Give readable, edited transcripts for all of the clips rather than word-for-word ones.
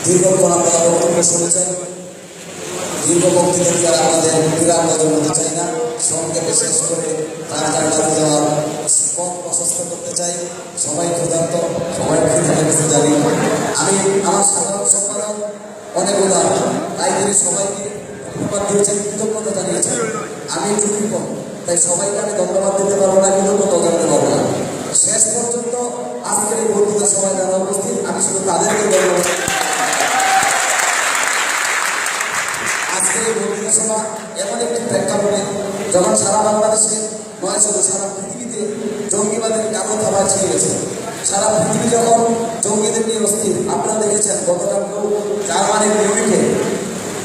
দীর্ঘক্ষণ আপনারা বক্তব্য শুনেছেন। দীর্ঘ বক্তৃতা দ্বারা আমাদের বিরাট হতে চাই না, সংক্ষেপে শেষ করে তার জায়গাতে যাওয়ার পথ প্রশস্ত করতে চাই। সবাই ক্ষুধার্ত, সবাই খিদে লেগেছে জানি। আমি আমার সাধারণ সম্পাদক অনেক উদাহরণ তাই তিনি সবাইকে ধন্যবাদ দিয়েছেন, কৃতজ্ঞতা জানিয়েছেন। আমি একটু কৃপণ, তাই সবাইকে আমি ধন্যবাদ দিতে পারবো না, কৃতজ্ঞতা জানাতে পারবো না। শেষ পর্যন্ত আজকের এই বক্তৃতা সবাই যারা উপস্থিত, আমি শুধু তাদেরকে ধন্যবাদ। আজকের এই বক্তৃতা সভা এমন একটি প্রেক্ষাপটে যখন সারা বাংলাদেশে নয় শুধু সারা পৃথিবীতে জঙ্গিবাদের কাগজ আবার ছিঁড়েছে। সারা পৃথিবী যখন জঙ্গিদের নিয়ে অস্থির, আপনারা দেখেছেন গতকালকেও জার্মানির মিউনিখে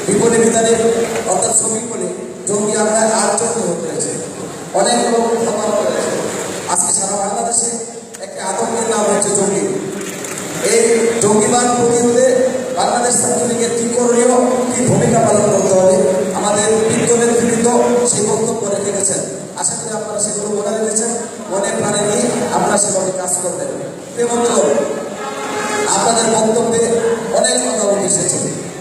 বিপণী বিধানের অর্থাৎ শ্রমিক বলে জঙ্গি হামলায় 8 জন নিহত হয়েছে, অনেক লোক হত্যা হয়েছে। আজকে সারা বাংলাদেশে একটা আতঙ্কের নাম হচ্ছে জঙ্গি। এই জঙ্গিবাদ প্রতিরোধে বাংলাদেশ ছাত্রলীগের কি করণীয়, কি ভূমিকা পালন করতে হবে, আমাদের বিজ্ঞ নেতৃবৃন্দ সেই বক্তব্য রেখে গেছেন। আশা করি আপনারা সেগুলো মনে রেখেছেন, মনে প্রাণে নিয়ে আপনারা সেভাবে কাজ করবেন। আপনাদের বক্তব্যে অনেক কথা উঠে এসেছে,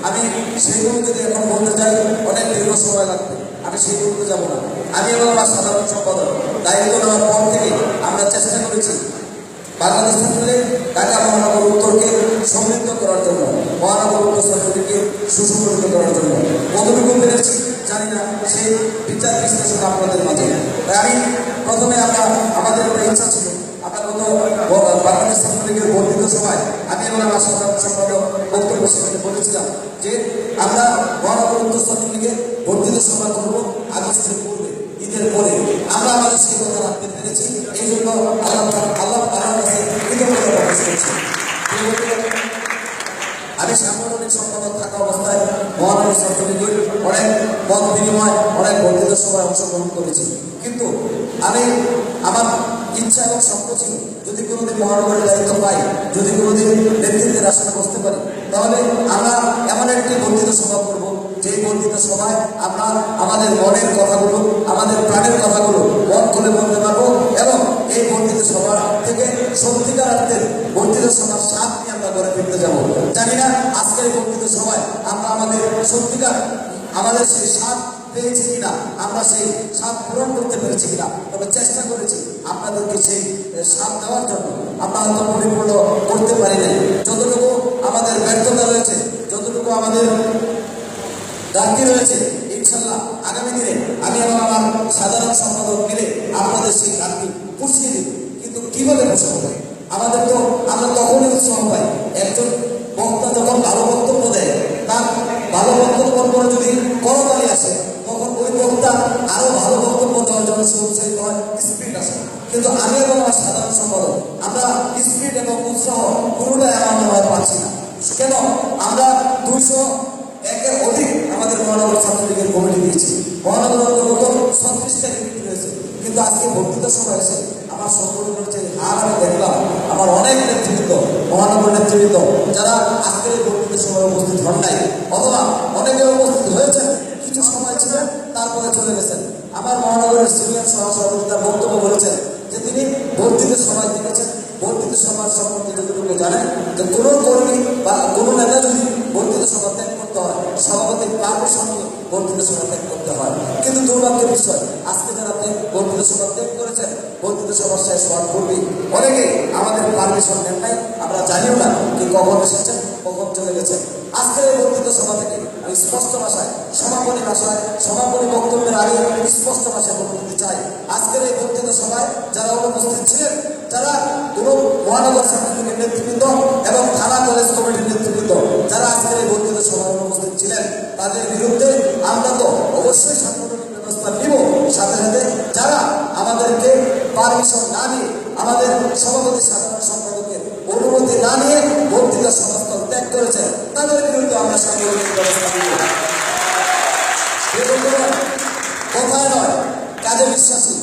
আমি সেইগুলো যদি এখন বলতে চাই অনেক দীর্ঘ সময় লাগবে, আমি সেই বলতে যাবো না। আমি এবং আমার সাধারণ সম্পাদক দায়িত্ব নেওয়ার পর থেকে আমরা চেষ্টা করেছি বাংলাদেশ ছাত্রলীগ ঢাকা মহানগর উত্তরকে সমৃদ্ধ করার জন্য, মহানগর উত্তর ছাত্রলীগকে সুসংগঠিত করার জন্য কতটুকু পেরেছি জানি না, সেই বিচার বিশ্লেষণ আপনাদের মাঝে। তাই আমি প্রথমে আমাদের একটা ইচ্ছা ছিল, আমরা গত বাংলাদেশ ছাত্রলীগের বর্ধিত সভায় আমি এবং আমার সাধারণ সম্পাদক বক্তব্য সেখানে বলেছিলাম যে আমরা মহানগর উত্তর ছাত্রলীগের বর্ধিত সভা করবো আগস্টের পূর্বে, ঈদের পরে। আমরা আমাদের সেই কথা রাখতে পেরেছি, এই জন্য আল্লাহ কাছে কৃতজ্ঞতা প্রকাশ করছি। আমি সাংগঠনিক সম্পাদক থাকা অবস্থায় মহানগর ছাত্রলীগের অনেক মত বিনিময়, অনেক বর্ধিত সভায় অংশগ্রহণ করেছি, কিন্তু আমি আমার ইচ্ছা এবং স্বপ্ন ছিল যদি কোনোদিন মহানগরের দায়িত্ব পাই, যদি কোনোদিন নেতৃত্বের আসনে বসতে পারি, তাহলে আমরা এমন একটি বর্ধিত সভা করবো যেই বর্ধিত সভায় আমরা আমাদের মনের কথাগুলো, আমাদের প্রাণের কথাগুলো মন খুলে বলতে পারবো এবং এই বর্ধিত সভা থেকে সত্যিকার অর্থের বর্ধিত সভার স্বাদ নিয়ে আমরা ঘরে ফিরতে যাবো। জানি না আজকের এই বর্ধিত সভায় আমরা আমাদের সত্যিকার আমাদের সেই স্বাদ পেয়েছি কিনা, আমরা সেই স্বাদ পূরণ করতে পেরেছি কিনা, তবে চেষ্টা করেছি আপনাদেরকে সেই স্বাদ দেওয়ার জন্য। আমরা হয়তো পরিপূর্ণ করতে পারি নাই, যতটুকু আমাদের ব্যর্থতা রয়েছে, যতটুকু আমাদের ঘাটতি রয়েছে, ইনশাল্লাহ আগামী দিনে আমি এবং আমার সাধারণ সম্পাদক মিলে আপনাদের সেই ঘাটতি পুষিয়ে দেব। কিন্তু কিভাবে পোষানো হয় আমরা তখনই উৎসাহ পাই, একজন বক্তা যখন ভালো বক্তব্য দেয়, তার ভালো বক্তব্য পরে যদি করতালি আসে, তখন ওই বক্তা আরো ভালো বক্তব্য দেওয়ার জন্য সে উৎসাহিত হয়, স্পিড আসে। কিন্তু আমি এবং আমার সাধারণ সম্পাদক আমরা স্পিড এবং উৎসাহ পুরোটাই আমরা পাচ্ছি না। কেন? আমরা 201-এর অধিক আমাদের মহানগর ছাত্রলীগের কমিটি দিয়েছি, মহানগর অন্তর্গত 36টা ইউনিট রয়েছে, কিন্তু আজকে বক্তৃতা সভা এসে আমার সংগঠনের যে হার আমি দেখলাম, আমার অনেক নেতৃবৃন্দ, মহানগর নেতৃবৃন্দ যারা আজকের এই বক্তৃতা সভায় উপস্থিত হন নাই, অথবা অনেকে উপস্থিত হয়েছেন, কিছু সময় ছিলেন তারপরে চলে গেছেন। আমার মহানগরের সিনিয়র সহসভাপতি তার বক্তব্য বলেছেন যে তিনি বর্ধিত সভায় দেখেছেন, বর্ধিত সভার সম্বন্ধে যতটুকু জানেন যে কোনো কর্মী বা কোনো নেতা যদি বর্ধিত সভা ত্যাগ করতে হয়, সভাপতির পারমিশন নিয়ে বর্ধিত সভা ত্যাগ করতে হয়। কিন্তু দুর্ভাগ্যের বিষয়, আজকে যারা বর্ধিত সভা ত্যাগ করেছেন, বর্ধিত সভা শেষ হওয়ার পূর্বেই অনেকে আমাদের পারমিশন নেন নাই, আমরা জানিও না কি কখন এসেছেন, কখন চলে গেছেন। আজকের এই বর্ধিত সভা থেকে আমি স্পষ্ট ভাষায় সমাপনী বক্তব্যের আগে স্পষ্ট ভাষায় বক্তব্য চাই, আজকের এই বর্ধিত সভায় যারা উপস্থিত ছিলেন, যারা কোনো মহানগর ছাত্রলীগের নেতৃবৃন্দ এবং থানা কলেজ কমিটির নেতৃবৃন্দ যারা আজকের এই বর্ধিত সভায় উপস্থিত ছিলেন, তাদের বিরুদ্ধে আমরা তো অবশ্যই সাংগঠনিক ব্যবস্থা নিব। সাথে সাথে যারা আমাদেরকে পারমিশন না নিয়ে, আমাদের সভাপতি সাধারণ সম্পাদকের অনুমতি না নিয়ে বর্ধিত সভাস্থল ত্যাগ করেছেন, তাদের বিরুদ্ধে আমরা সাংগঠনিক ব্যবস্থা নিব। কথায় নয়, কাজে বিশ্বাসী।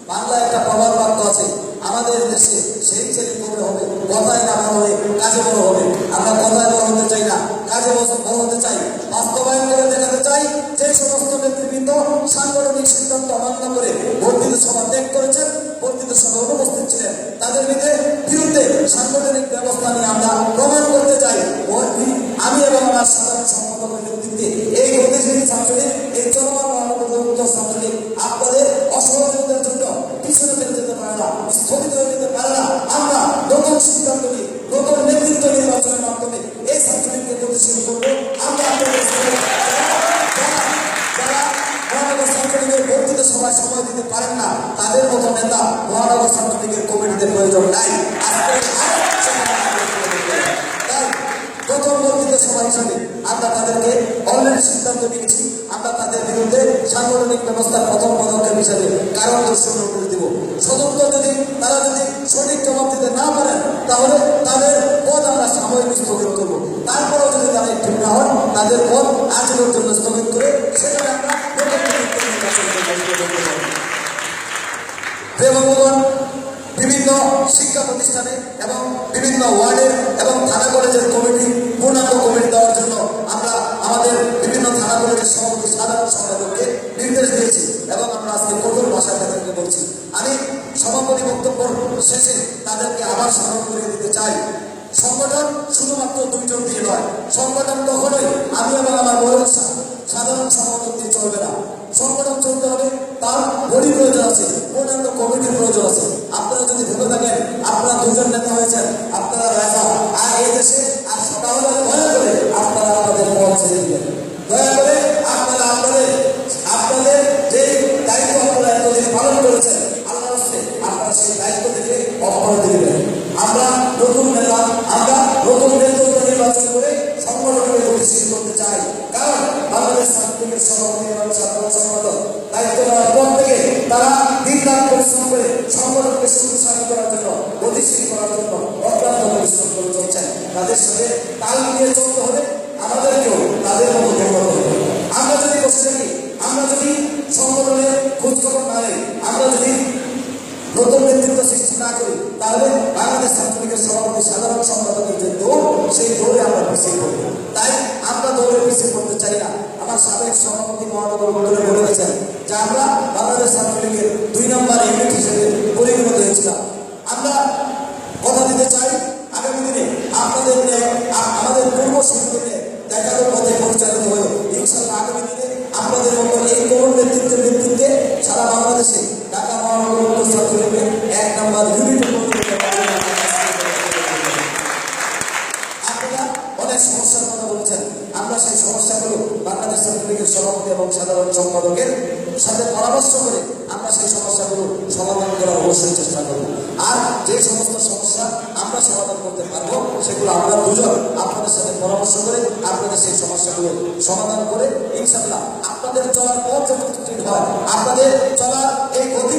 বাংলায় একটা প্রবাদ বাক্য আছে, আমাদের দেশে সেই ছেলে বড় হবে, কথায় না বড় হবে, কাজে বড় হবে। আমরা কথায় বড় হতে চাই না, কাজে বড় হতে চাই, বাস্তবায়ন করে দেখাতে চাই। যে সমস্ত নেতৃবৃন্দ সাংগঠনিক সিদ্ধান্ত অমান্য করে বর্ধিত সভা ত্যাগ করেছেন, বর্ধিত সভায় উপস্থিত ছিলেন, তাদের বিরুদ্ধে সাংগঠনিক ব্যবস্থা নিয়ে আমরা প্রমাণ করতে চাই। আমি এবং সভা হিসাবে আমরা তাদেরকে অলরেডি সিদ্ধান্ত নিয়েছি, আমরা তাদের বিরুদ্ধে সাংগঠনিক ব্যবস্থার প্রথম পদক্ষেপ হিসাবে কারণ দর্শন নোটিশ দিব। স্বতন্ত্র যদি তারা যদি সঠিক জবাব দিতে না পারেন তাহলে তাদের পদ আমরা সাময়িক স্থগিত করবো। তারপরেও যদি তারা ঠিক না হন তাদের পদ আজীবন জন্য স্থগিত করে সেখানে আমরা বন্ধুগণ, বিভিন্ন শিক্ষা প্রতিষ্ঠানে এবং বিভিন্ন ওয়ার্ডের এবং থানা কলেজের কমিটি পূর্ণাঙ্গ কমিটি দেওয়ার জন্য আমরা আমাদের বিভিন্ন থানা কলেজের সভাপতি সাধারণ সম্পাদককে নির্দেশ দিয়েছি এবং আমরা আজকে কঠোর ভাষায় তাদেরকে বলছি। আমি সভাপতি বক্তব্য শেষে তাদেরকে আবার স্মরণ করে দিতে চাই, সংগঠন শুধুমাত্র দুইজন দিয়ে নয়, সংগঠন কখনোই আমি এবং আমার বড় সাধারণ সম্পাদক দিয়ে চলবে না। সংগঠন চলতে হবে, তার বডি প্রয়োজন আছে, পূর্ণাঙ্গ কমিটির প্রয়োজন আছে। আপনারা যদি ভেবে থাকেন আপনারা দুজন নেতা হয়েছেন, আপনারা রাজা আর এই দেশে আর তাহলে দয়া করে আপনারা আপনাদের পথ ছেড়ে দিবেন। দয়া করে আপনারা আপনাদের যে দায়িত্ব আপনারা এতদিন পালন করেছেন আল্লাহ হচ্ছে আপনারা সেই দায়িত্ব থেকে অব্যাহতি দিবেন। আমরা নতুন নেতা, আমরা নতুন নেতৃত্ব নির্বাচন করে সংগঠনকে গতিশীল করতে চাই, কারণ বাংলাদেশ ছাত্রলীগের সভাপতি এবং সাধারণ সম্পাদক দায়িত্ব নেওয়ার পর থেকে তারা দিন-রাত পরিশ্রম করে সংগঠনকে শক্তিশালী করার জন্য, গতিশীল করার জন্য অক্লান্ত পরিশ্রম করে চলছেন। তাদের সাথে তাল মিলিয়ে চলতে হলে আমাদেরকেও তাদের মতো করতে হবে। আমরা যদি বসে থাকি, আমরা যদি সংগঠনের খোঁজখবর না নেই, আমরা যদি নতুন নেতৃত্ব সৃষ্টি না করি তাহলে বাংলাদেশ ছাত্রলীগের সভাপতি সাধারণ সম্পাদকের যে দৌড় সেই দৌড়ে আমরা পিছিয়ে পড়ব। তাই আমরা দৌড়ে পিছিয়ে পড়তে চাই না। আমার সাবেক সভাপতি মহানগর মন্ডলে বলে গেছেন যে আমরা বাংলাদেশ ছাত্রলীগের 2 নম্বর ইউনিট হিসেবে পরিণত হয়েছিলাম। আমরা কথা দিতে চাই আগামী দিনে আপনাদের আমাদের পূর্বসূরীদের দেখানোর পথে পরিচালিত হয়ে ইনশাআল্লাহ আগামী দিনে আপনাদের মতো এই তরুণ নেতৃত্বে সারা বাংলাদেশে ঢাকা মহানগর ছাত্রলীগের 1 নম্বর ইউনিট আপনারা অনেক সমস্যার কথা বলেছেন। আমরা সেই সমস্যাগুলো বাংলাদেশ ছাত্রলীগের সভাপতি এবং সাধারণ সম্পাদকের সাথে পরামর্শ করে আমরা সেই সমস্যাগুলো সমাধান করার অবশ্যই চেষ্টা করব। আর যে সমস্ত সমস্যা আমরা সমাধান করতে পারবো সেগুলো আমরা দুজন আপনাদের সাথে পরামর্শ করে আপনাদের সেই সমস্যাগুলো সমাধান করে ইনশাআল্লাহ আপনাদের চলার পথ যেন ঠিক হয়, আপনাদের চলার এই গতি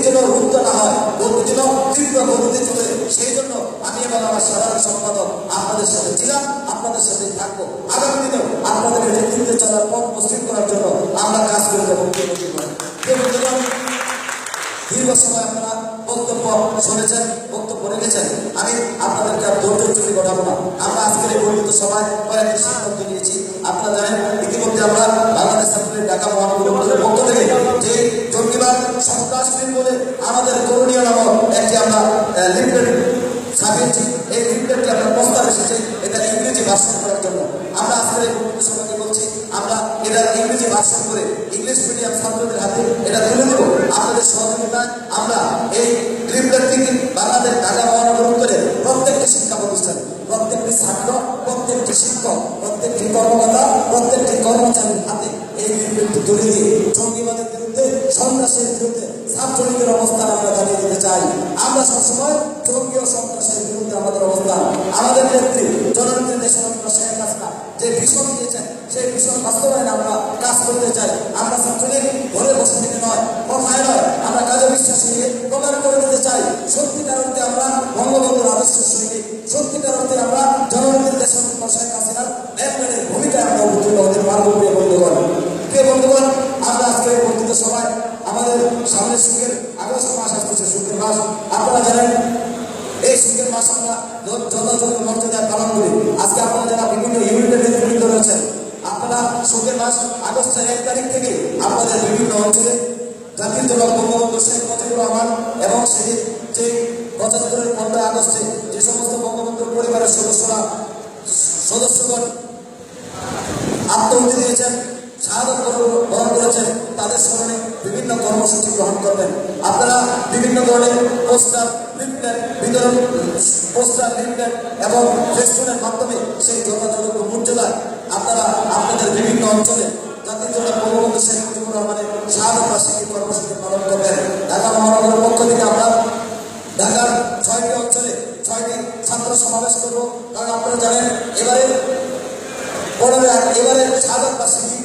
যেন রুদ্ধ না হয়, গতি যেন তীব্র গতিতে চলে, সেই জন্য আমি এবং আমার সাধারণ সম্পাদক আপনাদের সাথে ছিলাম, আপনাদের সাথে থাকবো। আগামী দিনেও আপনাদের নেতৃত্বে চলার পথ মসৃণ করার জন্য আমরা কাজ করে যাবো। দীর্ঘ সময় আপনারা বক্তব্য শুনেছেন, বক্তব্য রেখেছেন, আমি আপনাদেরকে আর ধৈর্য চুরি ঘটাবো না। আমরা আজকের এই বর্ণিত সভায় কয়েকটি সিদ্ধান্ত নিয়েছি। আপনারা জানেন ইতিমধ্যে আমরা বাংলাদেশ ছাত্রলীগ ঢাকা মহানগর মন্ডলের পক্ষ থেকে যে জঙ্গিবাদ সন্ত্রাসীর বলে আমাদের করণীয় নামক একটি আমরা লিফলেট ছাপিয়েছি। এই লিফলেটটি আমরা প্রস্তাব এসেছে এটা ইংরেজি ভাষণ করার জন্য। আমরা আজকের এই বর্ণিত সভাকে বলছি আমরা এটা ইংরেজি ভাষণ করে ইংলিশ মিডিয়াম ছাত্রদের হাতে এটা তুলে দেবো। আপনাদের সহযোগিতায় আমরা এই লিফলেটটিকে বাংলাদেশ ঢাকা মহানগর মন্ডলের প্রত্যেকটি শিক্ষা প্রতিষ্ঠান, প্রত্যেকটি ছাত্র, প্রত্যেকটি শিক্ষক, প্রত্যেকটি কর্মকর্তা, প্রত্যেকটি কর্মচারীর হাতে এই লিফলেটটি তুলে দিয়ে জঙ্গিবাদের বিরুদ্ধে, সন্ত্রাসের বিরুদ্ধে ছাত্রলীগের অবস্থান আমরা জানিয়ে দিতে চাই। আমরা সবসময় জঙ্গি ও সন্ত্রাসের বিরুদ্ধে আমাদের অবস্থান, আমাদের নেত্রী জননেত্রী দেশনেত্রী শেখ হাসিনা যে ভীষণ দিয়েছেন সেই ভীষণ বাস্তবায়নে আমরা কাজ করতে চাই। আমরা ছাত্রলীগ ঘরে বসে থেকে নয়, কথায় নয়, আমরা কাজে বিশ্বাস নিয়ে প্রমাণ করে দিতে চাই সত্যিকার অর্থে আমরা বঙ্গবন্ধুর আদর্শের সৈনিক, সত্যিকার অর্থে আমরা জননেত্রী দেশনেত্রী শেখ হাসিনার নেতৃত্বের ভূমিকায় আমরা অবতীর্ণ হতে পারবো। প্রিয় বন্ধুগণ, আমরা আজকের বর্ধিত সভায় আমাদের সামনে সুখের আগস্ট মাস আসতেছে, সুখের মাস। আপনারা জানেন এই সুখের মাস আমরা যথাযথ মর্যাদায় পালন করি। আজকে আপনারা যারা বিভিন্ন ইউনিটের নেতৃত্ব রয়েছেন আপনারা সুখের মাস আগস্টের 1 তারিখ থেকে আপনাদের বিভিন্ন অঞ্চলে জাতির জনক বঙ্গবন্ধু শেখ মুজিবুর রহমান এবং সেই যে 75-এর 15 আগস্টে যে সমস্ত বঙ্গবন্ধুর পরিবারের সদস্যগণ আত্মহত্যা দিয়েছেন, শাহাদত বরণ করেছেন, তাদের স্মরণে বিভিন্ন কর্মসূচি গ্রহণ করবেন। আপনারা বিভিন্ন ধরনের পোস্টার লিফলেট বিতরণ, পোস্টার লিফলেট এবং ফেস্টুনের মাধ্যমে সেই যথাযথ মর্যাদায় আপনারা আপনাদের বিভিন্ন অঞ্চলে জাতির জন্য বঙ্গবন্ধু শেখ মুজিবুর রহমানের শাহাদত বার্ষিকী কর্মসূচি পালন করবেন। ঢাকা মহানগরের পক্ষ থেকে আমরা ঢাকার 6টি অঞ্চলে 6টি ছাত্র সমাবেশ করবো। কারণ আপনারা জানেন এবারে এবারে শাহাদাত বার্ষিকী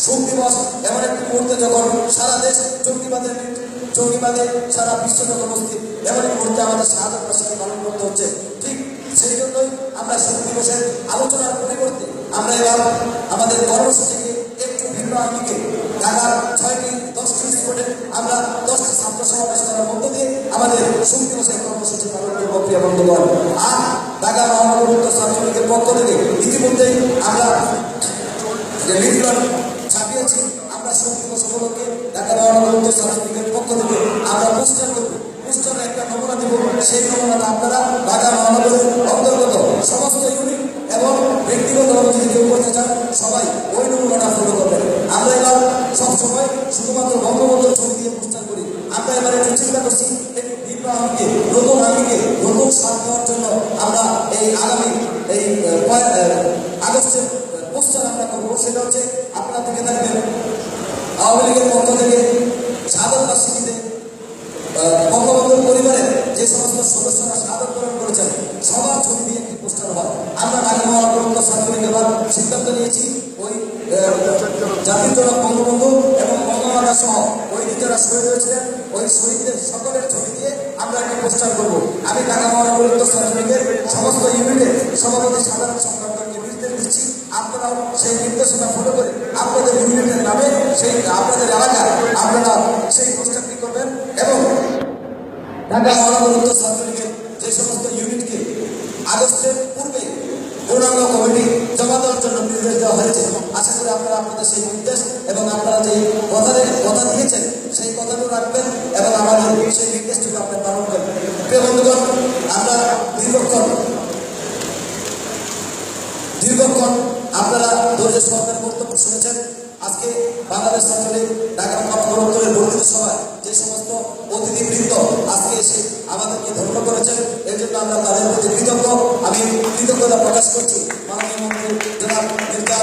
শোক দিবস এমন একটি মুহূর্তে যখন সারা দেশ জঙ্গিবাদে সারা বিশ্ব যখন উপস্থিত এমন একটি মুহূর্তে আমাদের শাহাদাত বার্ষিকী পালন করতে হচ্ছে। ঠিক সেই জন্যই আমরা শোক দিবসের আলোচনার পরিবর্তে আমরা এবার আমাদের কর্মসূচিকে একটু ভিন্ন আঙ্গিকে ঢাকার 10টি স্পটে আমরা 10টি ছাত্র সমাবেশ করার মধ্য দিয়ে আমাদের শোক দিবসের কর্মসূচি পালন করব প্রিয় বন্ধুগণ। আর ঢাকা মহানগর উত্তর ছাত্রলীগের পক্ষ থেকে ইতিমধ্যেই আমরা যে লিফলেট ছাপিয়েছি, আমরা শোক দিবস উপলক্ষে ঢাকা মহানগর উত্তর ছাত্রলীগের পক্ষ থেকে আমরা পোস্টার করব। পোস্টারে একটা নমুনা দিব, সেই নমুনাটা আপনারা ঢাকা মহানগরের অন্তর্গত সমস্ত ইউনিট এবং ব্যক্তিগতভাবে যদি কেউ করতে চান সবাই ওই নমুনাটা ফলো করবেন। আমরা এবার সবসময় শুধুমাত্র বঙ্গবন্ধুর ছবি দিয়ে পোস্টার করি। আমরা এবারে একটু চিন্তা করছি একটু ভিন্ন আঙ্গিকে নতুন আঙ্গিকে নতুন স্বাদ দেওয়ার জন্য আমরা এই আগামী আগস্টের পোস্টার আমরা করবো। সেটা হচ্ছে আপনারা দেখে থাকবেন আওয়ামী লীগের পক্ষ থেকে শাহাদাত বার্ষিকীতে বঙ্গবন্ধুর পরিবারের যে সমস্ত সদস্যরা শাহাদাত বরণ করেছেন সবার ছবি দিয়ে একটি পোস্টার হয়। আমরা ঢাকা মহানগর উত্তর ছাত্রলীগ এবার সিদ্ধান্ত নিয়েছি ওই জাতির জনক বঙ্গবন্ধু এবং বঙ্গমাতা সহ ওই দিন যারা শহীদ হয়েছিলেন ওই শহীদদের সকলের ছবি দিয়ে আমরা একটা পোস্টার করবো। আমি ঢাকা মহানগর উত্তর ছাত্রলীগের সমস্ত ইউনিটের সভাপতি সাধারণ সম্পাদককে নির্দেশ দিচ্ছি, আপনারা সেই নির্দেশনা ফলো করে আপনাদের ইউনিটের নামে সেই আপনাদের এলাকায় আপনারা সেই পোস্টারটি করবেন এবং ঢাকা মহানগর উত্তর ছাত্রলীগের যে সমস্ত ইউনিটকে আগস্টের পূর্বে পূর্ণাঙ্গ কমিটি জমা দেওয়ার জন্য নির্দেশ দেওয়া হয়েছে। আশা করি আপনারা আপনাদের সেই নির্দেশ এবং আপনারা যে কথা দিয়েছেন সেই কথাটুকু রাখবেন এবং আমাদের সেই নির্দেশটুকু আপনার পালন করবেন। প্রিয় বন্ধুগণ, আমরা দীর্ঘক্ষণ আপনারা ধৈর্য সহকারে বক্তব্য শুনেছেন। আজকে বাংলাদেশ ছাত্রলীগ ঢাকা মহানগর উত্তরের বর্ধিত সভায় যে সমস্ত অতিথিবৃন্দ আজকে এসে আমাদেরকে ধন্য করেছেন এর জন্য আমরা তাদের প্রতি কৃতজ্ঞ। আমি কৃতজ্ঞতা প্রকাশ করছি মাননীয় মন্ত্রী জনাব মির্জা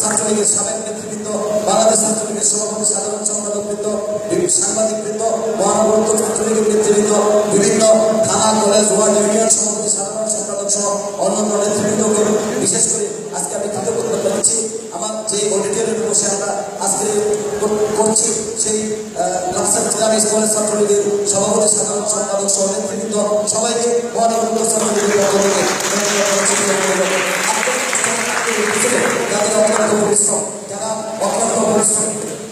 ছাত্রলীগের সাবেক নেতৃবৃন্দ, বাংলাদেশ ছাত্রলীগের সভাপতি সাধারণ সম্পাদকবৃন্দ, সাংবাদিকবৃন্দ, মহানগর উত্তর ছাত্রলীগের নেতৃবৃন্দ, বিভিন্ন থানা কলেজ ওয়ার্ড ইউনিয়ন সভাপতি সাধারণ সম্পাদক সহ অন্যান্য নেতৃবৃন্দকে বিশেষ করে আজকে আমি কৃতজ্ঞতা জানাচ্ছি। আমার যে অডিটোরিয়ামে বসে আমরা আজকে করছি সেই কলেজ ছাত্রলীগের সভাপতি সাধারণ সম্পাদক সহ নেতৃবৃন্দ সবাইকে মহানগর উত্তর ছাত্রলীগের পক্ষ থেকে যারা অক্লান্ত পরিশ্রম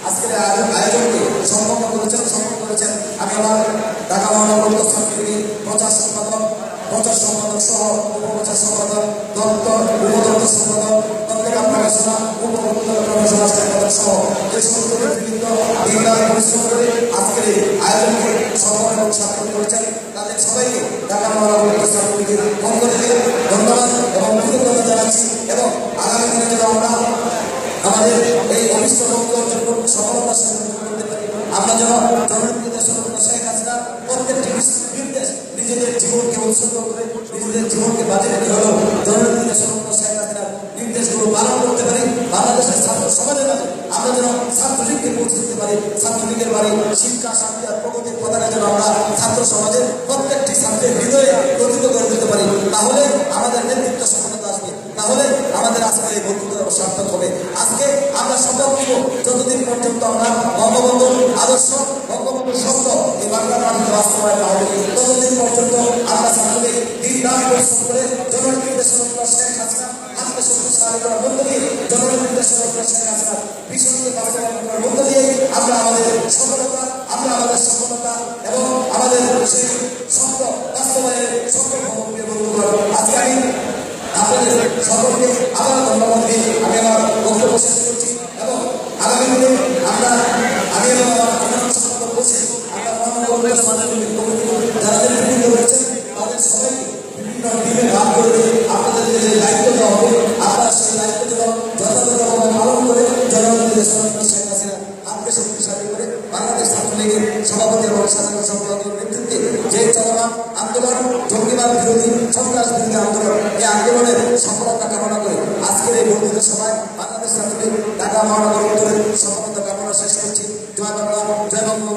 আজকের আয়োজনকে সম্পন্ন করেছেন। আমি আমার ঢাকা মহানগর উত্তর ছাত্রলীগের প্রচার সম্পাদক সহ উপপ্রচার সম্পাদক দপ্তর উপদপ্তর সম্পাদক পত্রিকা প্রকাশনা উপপ্রকাশনা সম্পাদক সহ যে সমস্ত নেতৃবৃন্দ দীর্ঘকাল পরিশ্রম করে আজকের এই আয়োজনকে সফল এবং সার্থক করেছেন তাদের সবাইকে ঢাকা মহানগর উত্তর ছাত্রলীগের পক্ষ থেকে ধন্যবাদ এবং কৃতজ্ঞতা জানাচ্ছি এবং আগামী দিনে যেন আমরা আমাদের এই অনিষ্ট লক্ষ্য অর্জন করতে সফলতার সঙ্গে করতে পারি। আমরা যেন জননেত্রী দেশনেত্রী শেখ হাসিনা প্রত্যেকটি নির্দেশ নিজেদের জীবনকে উৎসর্গ করে নিজেদের জীবনকে বাজে রেখে হলেও জননেত্রী দেশনেত্রী শেখ হাসিনার নির্দেশগুলো পালন করতে পারি। বাংলাদেশের ছাত্র সমাজের মাঝে আমরা যেন ছাত্রলীগকে পৌঁছে দিতে পারি। ছাত্রলীগের বাড়ি শিক্ষা শান্তি আর প্রগতির পতাকা যেন আমরা ছাত্র সমাজের প্রত্যেকটি ছাত্রের হৃদয়ে গঠিত করে দিতে পারি। তাহলে আমাদের নেতৃত্ব সফলতা আসবে, তাহলে আমাদের আজকের এই বন্ধুত্ব সার্থক হবে। আজকে আমরা শপথ নিব যতদিন পর্যন্ত আমরা বঙ্গবন্ধুর আদর্শ বঙ্গবন্ধুর শব্দ এই বাংলা মাটিতে বাস্তবায়ন না হবে ততদিন পর্যন্ত আমরা ছাত্রলীগ দিন-রাত পরিশ্রম করে জননেত্রী দেশনেত্রী শেখ হাসিনা আজকে শক্তিশালী করার মধ্য দিয়ে জননেত্রী দেশনেত্রী শেখ হাসিনা ভীষণকে বাস্তবায়ন করার মধ্য দিয়ে আমরা আমাদের সফলতা এবং আমাদের সেই স্বপ্ন বাস্তবায়নের সক্ষম হব। আজকে আমি আপনাদের সকলকে আবার ধন্যবাদ দিয়ে আমি আমার বক্তব্য শেষ করছি এবং আগামী দিনে আমরা আমি এবং আমার সাধারণ সম্পাদক বসে যারা নেতৃবৃন্দ রয়েছেন তাদের সবাইকে বিভিন্ন টিমে ভাগ করে দিয়ে আপনাদের যে দায়িত্ব দেওয়া হবে আপনারা সেই দায়িত্ব যেন যথাযথভাবে পালন করে জননেত্রী দেশনেত্রী শেখ হাসিনা হাতকে শক্তিশালী করে বাংলাদেশ ছাত্রলীগের সভাপতি এবং সাধারণ সম্পাদকের নেতৃত্বে যে চলমান আন্দোলন জঙ্গিবাদ বিরোধী সন্ত্রাস বিরোধী আন্দোলন এই আন্দোলনের সফলতা কামনা করে আজকের এই বন্ধুদের সভায় বাংলাদেশ ছাত্রলীগ ঢাকা মহানগর উত্তরের সফলতা কামনা শেষ করছি। জয় বাংলা, জয় বঙ্গবন্ধু।